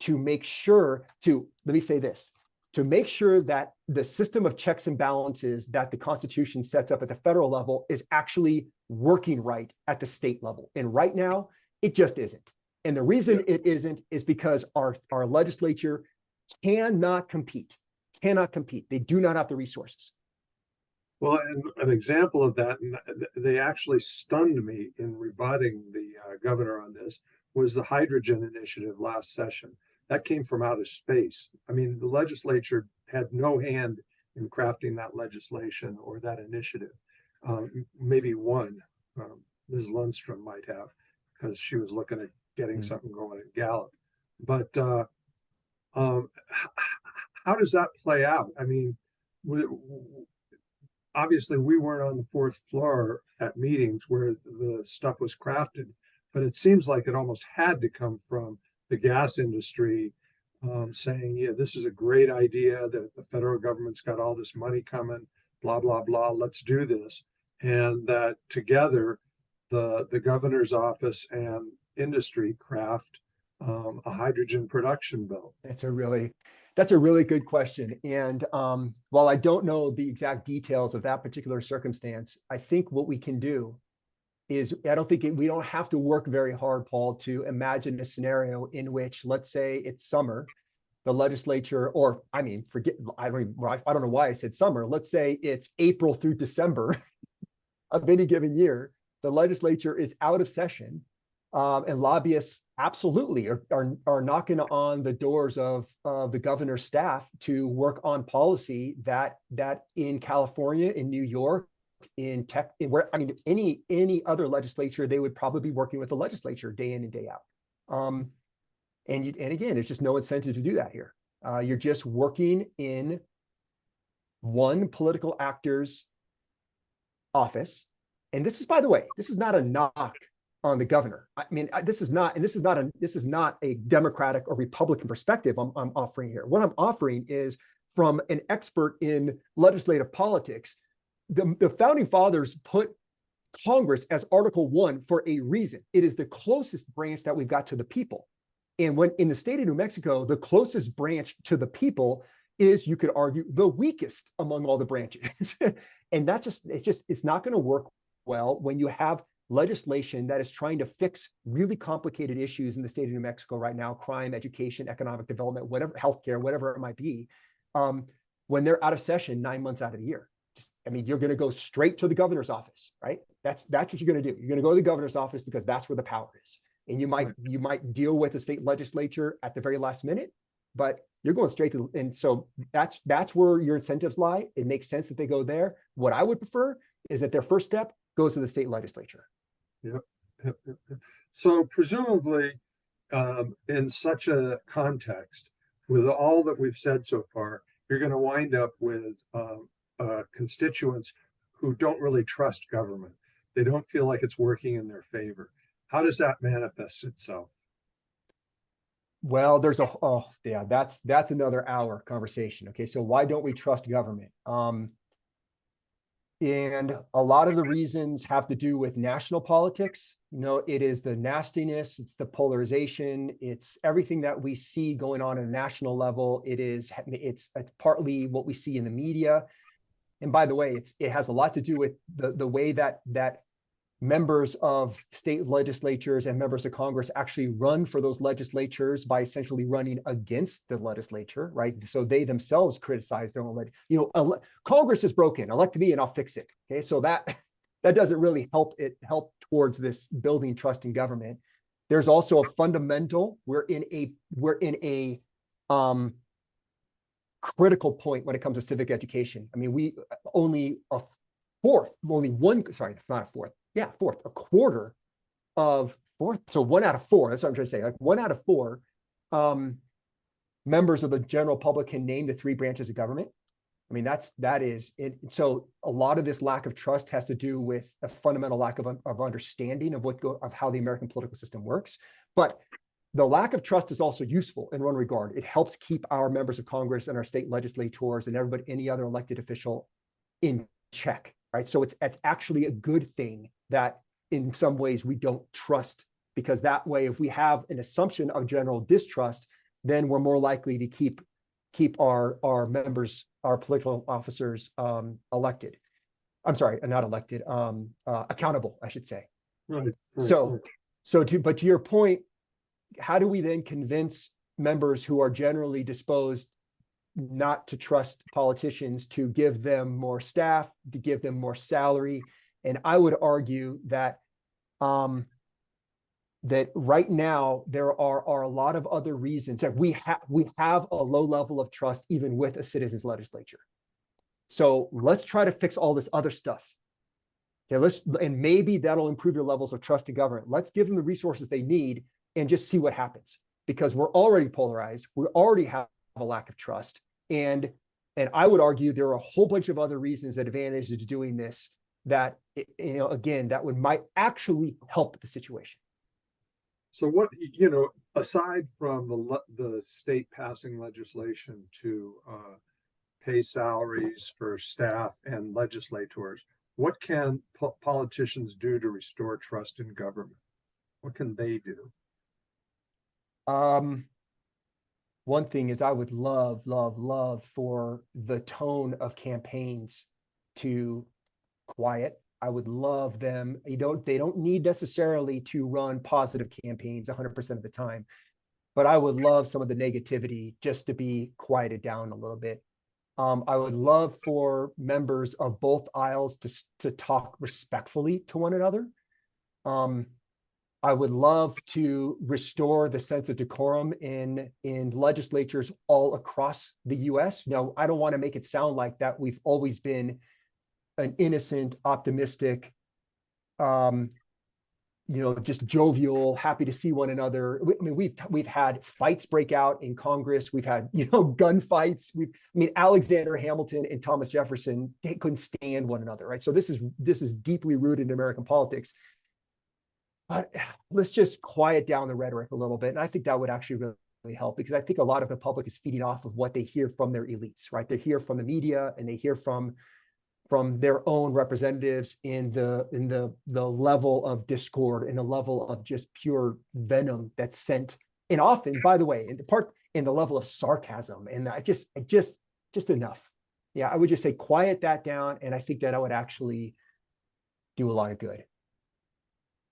make sure let me say this, to make sure that the system of checks and balances that the Constitution sets up at the federal level is actually working right at the state level. And right now, it just isn't. And the reason it isn't is because our legislature cannot compete. They do not have the resources. Well, and an example of that, and they actually stunned me in rebutting the governor on this, was the hydrogen initiative last session. That came from outer space. I mean, the legislature had no hand in crafting that legislation or that initiative. Maybe one, Ms. Lundstrom might have, because she was looking at getting something going at Gallup. But how does that play out? I mean, obviously we weren't on the fourth floor at meetings where the stuff was crafted, but it seems like it almost had to come from the gas industry saying, yeah, this is a great idea, that the federal government's got all this money coming, blah, blah, blah, let's do this. And that together, the governor's office and industry craft a hydrogen production bill. That's a really good question. And while I don't know the exact details of that particular circumstance, I think what we can do is, we don't have to work very hard, Paul, to imagine a scenario in which, let's say it's summer, the legislature, or I don't know why I said summer. Let's say it's April through December of any given year. The legislature is out of session, and lobbyists absolutely are knocking on the doors of the governor's staff to work on policy that in California, in New York, any other legislature, they would probably be working with the legislature day in and day out. And again, there's just no incentive to do that here. You're just working in one political actor's office. And this is, by the way, this is not a knock on the governor. I mean, this is not a Democratic or Republican perspective I'm offering here. What I'm offering is from an expert in legislative politics. The founding fathers put Congress as Article 1 for a reason. It is the closest branch that we've got to the people. And when in the state of New Mexico, the closest branch to the people is, you could argue, the weakest among all the branches. And it's not going to work well when you have legislation that is trying to fix really complicated issues in the state of New Mexico right now: crime, education, economic development, whatever, healthcare, whatever it might be, when they're out of session 9 months out of the year. You're going to go straight to the governor's office, right? That's what you're going to do. You're going to go to the governor's office because that's where the power is. and you might deal with the state legislature at the very last minute, but you're going straight to, and so that's where your incentives lie. It makes sense that they go there. What I would prefer is that their first step goes to the state legislature. Yep. Yep. So presumably, in such a context, with all that we've said so far, you're going to wind up with constituents who don't really trust government. They don't feel like it's working in their favor. How does that manifest itself? Well, there's that's another hour conversation. Okay, so why don't we trust government? And a lot of the reasons have to do with national politics. It is the nastiness, it's the polarization, it's everything that we see going on at a national level. It's partly what we see in the media. And by the way, it has a lot to do with the way that members of state legislatures and members of Congress actually run for those legislatures by essentially running against the legislature, right? So they themselves criticize their own, Congress is broken, elect me and I'll fix it. Okay, so that doesn't really help towards this building trust in government. There's also a fundamental, we're in a critical point when it comes to civic education. I mean, a quarter of fourth. So 1 out of 4, that's what I'm trying to say. Like 1 out of 4 members of the general public can name the 3 branches of government. I mean, that is it. So a lot of this lack of trust has to do with a fundamental lack of understanding of how the American political system works. But the lack of trust is also useful in one regard. It helps keep our members of Congress and our state legislators and any other elected official in check, right? So it's actually a good thing that in some ways we don't trust, because that way, if we have an assumption of general distrust, then we're more likely to keep our members, our political officers elected. I'm sorry, not elected, accountable, I should say. Right. But to your point, how do we then convince members who are generally disposed not to trust politicians to give them more staff, to give them more salary? And I would argue that that right now there are a lot of other reasons that we have a low level of trust even with a citizens legislature. So let's try to fix all this other stuff. Okay, and maybe that'll improve your levels of trust in government. Let's give them the resources they need and just see what happens, because we're already polarized. We already have a lack of trust. And I would argue there are a whole bunch of other reasons that advantages to doing this that, again, that might actually help the situation. So what, aside from the state passing legislation to pay salaries for staff and legislators, what can politicians do to restore trust in government? What can they do? One thing is I would love for the tone of campaigns to quiet. I would love them. They don't need necessarily to run positive campaigns 100% of the time, but I would love some of the negativity just to be quieted down a little bit. I would love for members of both aisles to talk respectfully to one another. I would love to restore the sense of decorum in legislatures all across the U.S. Now, I don't want to make it sound like that we've always been an innocent, optimistic, just jovial, happy to see one another. I mean, we've had fights break out in Congress. We've had, gun fights. Alexander Hamilton and Thomas Jefferson, they couldn't stand one another, right? So this is deeply rooted in American politics. But let's just quiet down the rhetoric a little bit. And I think that would actually really help, because I think a lot of the public is feeding off of what they hear from their elites, right? They hear from the media and they hear from their own representatives in the level of discord and the level of just pure venom that's sent. And often, by the way, in the level of sarcasm, and just enough. Yeah, I would just say quiet that down. And I think that would actually do a lot of good.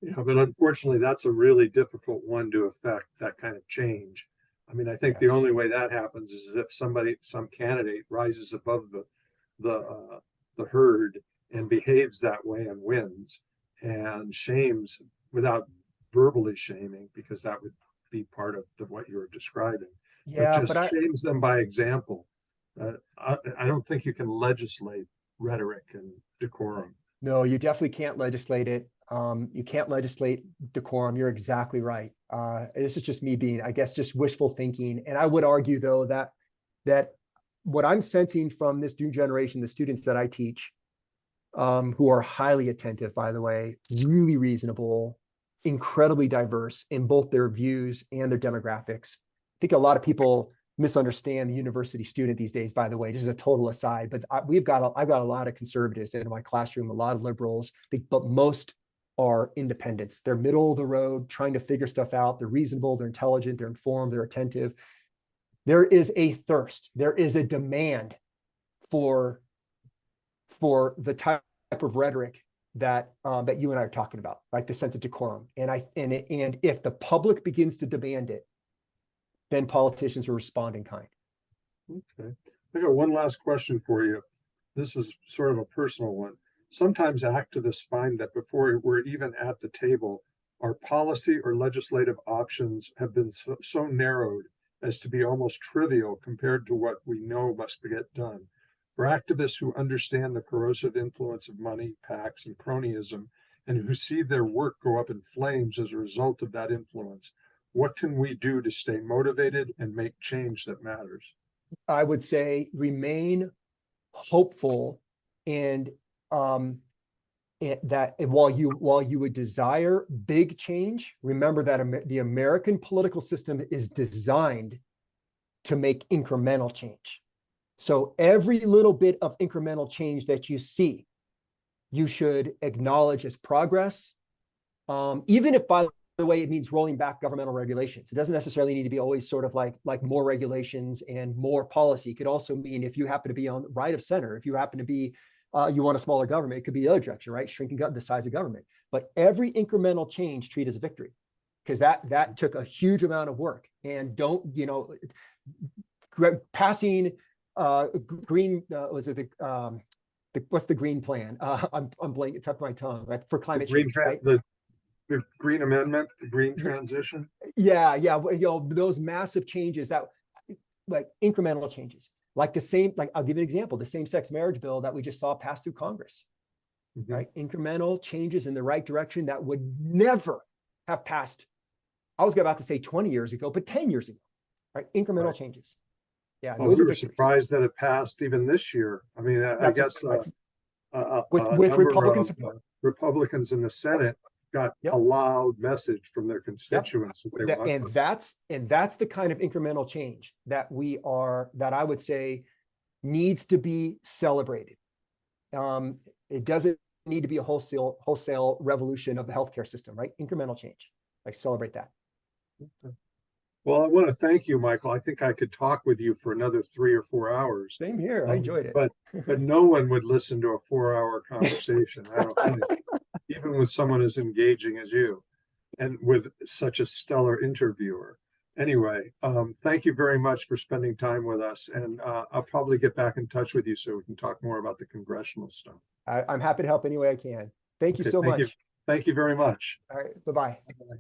Yeah, but unfortunately, that's a really difficult one to affect, that kind of change. I mean, I think the only way that happens is if some candidate rises above the herd and behaves that way and wins and shames without verbally shaming, because that would be part of what you were describing, but Yeah, but just shames them by example. I don't think you can legislate rhetoric and decorum. no, you definitely can't legislate it. You can't legislate decorum. You're exactly right. This is just me being, I guess, just wishful thinking. And I would argue, though, that what I'm sensing from this new generation, the students that I teach, who are highly attentive, by the way, really reasonable, incredibly diverse in both their views and their demographics. I think a lot of people misunderstand the university student these days, by the way. This is a total aside, but I've got a lot of conservatives in my classroom, a lot of liberals, but most are independents. They're middle of the road, trying to figure stuff out. They're reasonable, they're intelligent, they're informed, they're attentive. There is a thirst, there is a demand for the type of rhetoric that that you and I are talking about, like the sense of decorum. And if the public begins to demand it, then politicians will respond in kind. Okay. I got one last question for you. This is sort of a personal one. Sometimes activists find that before we're even at the table, our policy or legislative options have been so narrowed as to be almost trivial compared to what we know must get done. For activists who understand the corrosive influence of money, PACs, and cronyism, and who see their work go up in flames as a result of that influence, what can we do to stay motivated and make change that matters? I would say remain hopeful, and that while you would desire big change, remember that the American political system is designed to make incremental change. So every little bit of incremental change that you see, you should acknowledge as progress, even if, by the way, it means rolling back governmental regulations. It doesn't necessarily need to be always sort of like more regulations and more policy. It could also mean, if you happen to be on the right of center, if you happen to be, you want a smaller government, it could be the other direction, right? Shrinking the size of government. But every incremental change, treat as a victory, because that took a huge amount of work. And don't, passing green, was it what's the green plan? I'm blanking, it's up my tongue, right? For climate change, right? The green amendment, the green transition. Yeah. Those massive changes, that like incremental changes, like I'll give you an example, the same-sex marriage bill that we just saw pass through Congress, right? Incremental changes in the right direction that would never have passed. I was about to say 20 years ago, but 10 years ago, right? Incremental changes. Yeah. Well, we were surprised that it passed even this year. I mean, I guess with Republican support. Republicans in the Senate got a loud message from their constituents. And that's the kind of incremental change that I would say needs to be celebrated. It doesn't need to be a wholesale revolution of the healthcare system, right? Incremental change, like celebrate that. Okay. Well, I want to thank you, Michael. I think I could talk with you for another 3 or 4 hours. Same here. I enjoyed it. But no one would listen to a 4-hour conversation. I don't think, even with someone as engaging as you, and with such a stellar interviewer. Anyway, thank you very much for spending time with us. And I'll probably get back in touch with you so we can talk more about the congressional stuff. I'm happy to help any way I can. Thank you so much. Thank you very much. All right. Bye-bye. Bye.